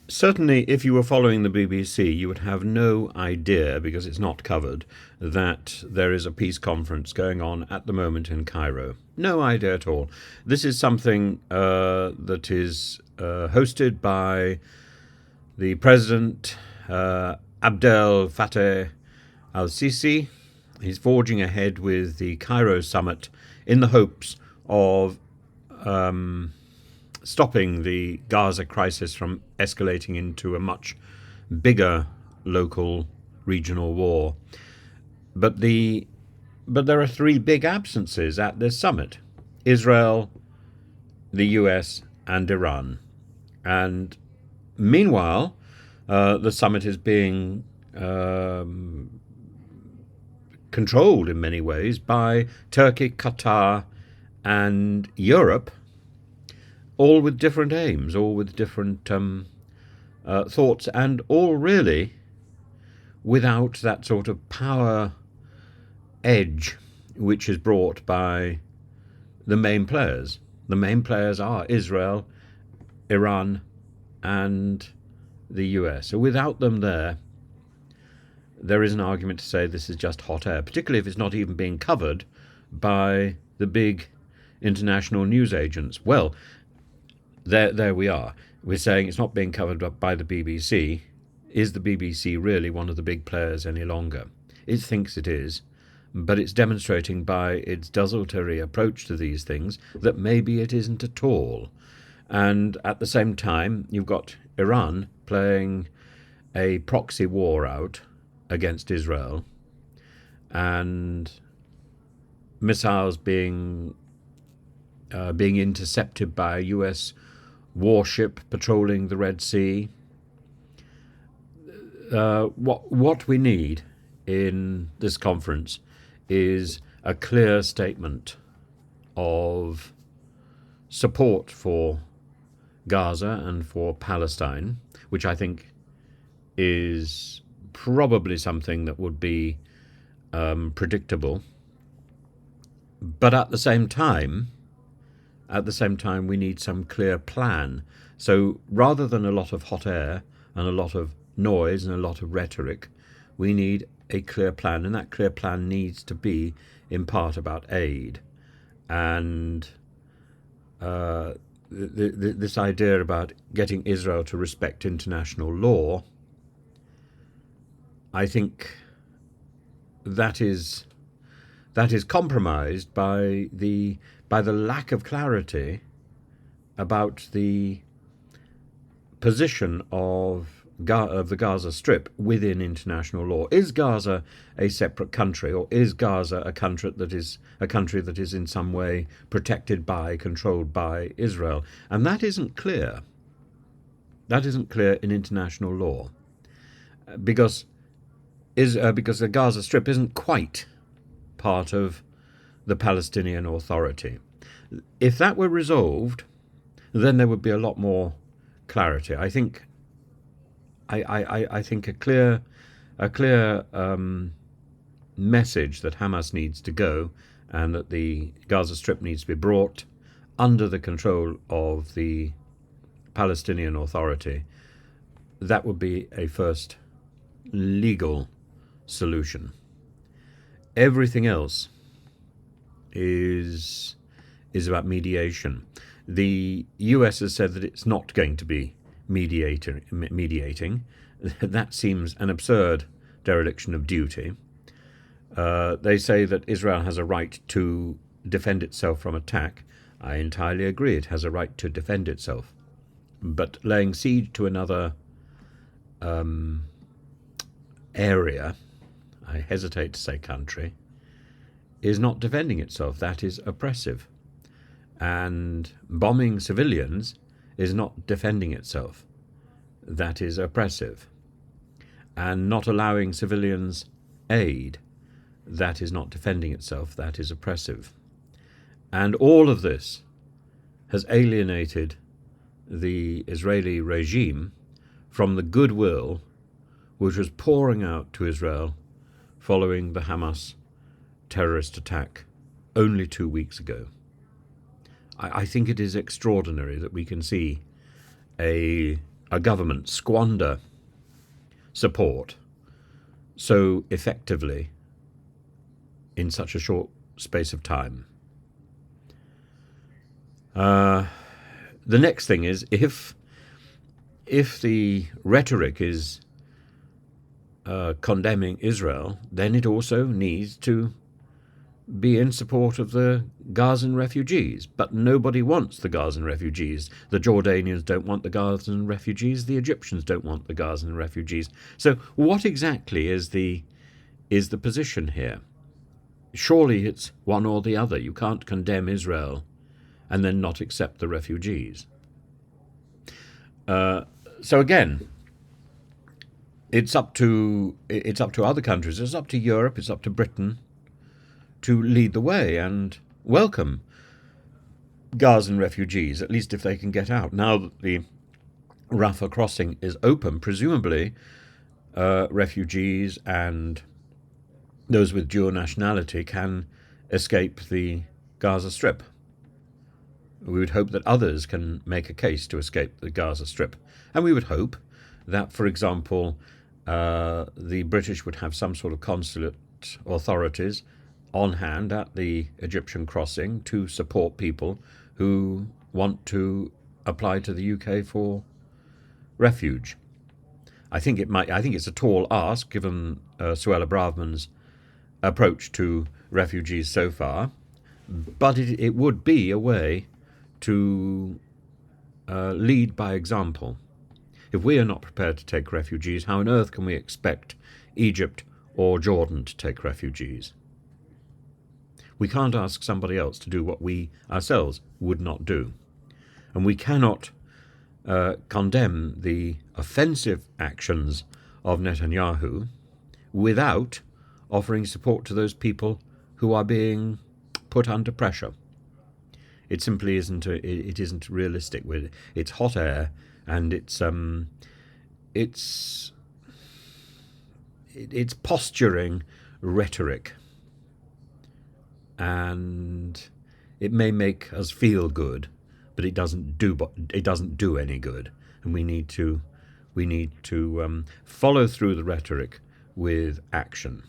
Certainly, if you were following the BBC, you would have no idea, because it's not covered, that there is a peace conference going on at the moment in Cairo. No idea at all. This is something that is hosted by the President Abdel Fattah al-Sisi. He's forging ahead with the Cairo summit in the hopes of stopping the Gaza crisis from escalating into a much bigger local regional war. But there are three big absences at this summit: Israel, the US, and Iran. And meanwhile, the summit is being controlled in many ways by Turkey, Qatar, and Europe, all with different aims, all with different thoughts, and all really without that sort of power edge which is brought by the main players. The main players are Israel, Iran, and the US. So without them there is an argument to say this is just hot air, particularly if it's not even being covered by the big international news agents. Well, there we are. We're saying it's not being covered by the BBC. Is the BBC really one of the big players any longer? It thinks it is, but it's demonstrating by its desultory approach to these things that maybe it isn't at all. And at the same time, you've got Iran playing a proxy war out against Israel, and missiles being intercepted by a US warship patrolling the Red Sea. What we need in this conference is a clear statement of support for Gaza and for Palestine, which I think is probably something that would be predictable. But at the same time, we need some clear plan. So rather than a lot of hot air and a lot of noise and a lot of rhetoric, we need a clear plan, and that clear plan needs to be in part about aid. And this idea about getting Israel to respect international law, I think that is compromised by the lack of clarity about the position of the Gaza Strip within international law. Is Gaza a separate country, or is Gaza a country that is in some way protected by, controlled by Israel? And that isn't clear. That isn't clear in international law, because the Gaza Strip isn't quite part of the Palestinian Authority. If that were resolved, then there would be a lot more clarity. I think a clear message that Hamas needs to go, and that the Gaza Strip needs to be brought under the control of the Palestinian Authority. That would be a first legal solution. Everything else is about mediation. The US has said that it's not going to be mediating. That seems an absurd dereliction of duty. They say that Israel has a right to defend itself from attack. I entirely agree, it has a right to defend itself. But laying siege to another area, I hesitate to say country, is not defending itself. That is oppressive. And bombing civilians is not defending itself. That is oppressive. And not allowing civilians aid, that is not defending itself. That is oppressive. And all of this has alienated the Israeli regime from the goodwill which was pouring out to Israel following the Hamas terrorist attack only 2 weeks ago. I think it is extraordinary that we can see a a government squander support so effectively in such a short space of time. The next thing is, if the rhetoric is condemning Israel, then it also needs to be in support of the Gazan refugees. But nobody wants the Gazan refugees. The Jordanians don't want the Gazan refugees. The Egyptians don't want the Gazan refugees. So what exactly is the position here? Surely it's one or the other. You can't condemn Israel and then not accept the refugees. So again, it's up to other countries. It's up to Europe. It's up to Britain to lead the way and welcome Gazan refugees, at least if they can get out. Now that the Rafah crossing is open, presumably refugees and those with dual nationality can escape the Gaza Strip. We would hope that others can make a case to escape the Gaza Strip. And we would hope that, for example, the British would have some sort of consulate authorities on hand at the Egyptian crossing to support people who want to apply to the UK for refuge. I think it's a tall ask given Suella Braverman's approach to refugees so far, but it would be a way to lead by example. If we are not prepared to take refugees, how on earth can we expect Egypt or Jordan to take refugees? We can't ask somebody else to do what we ourselves would not do. And we cannot condemn the offensive actions of Netanyahu without offering support to those people who are being put under pressure. It simply isn't. It isn't realistic. It's hot air, and it's posturing rhetoric, and it may make us feel good, but it doesn't do any good. And we need to follow through the rhetoric with action.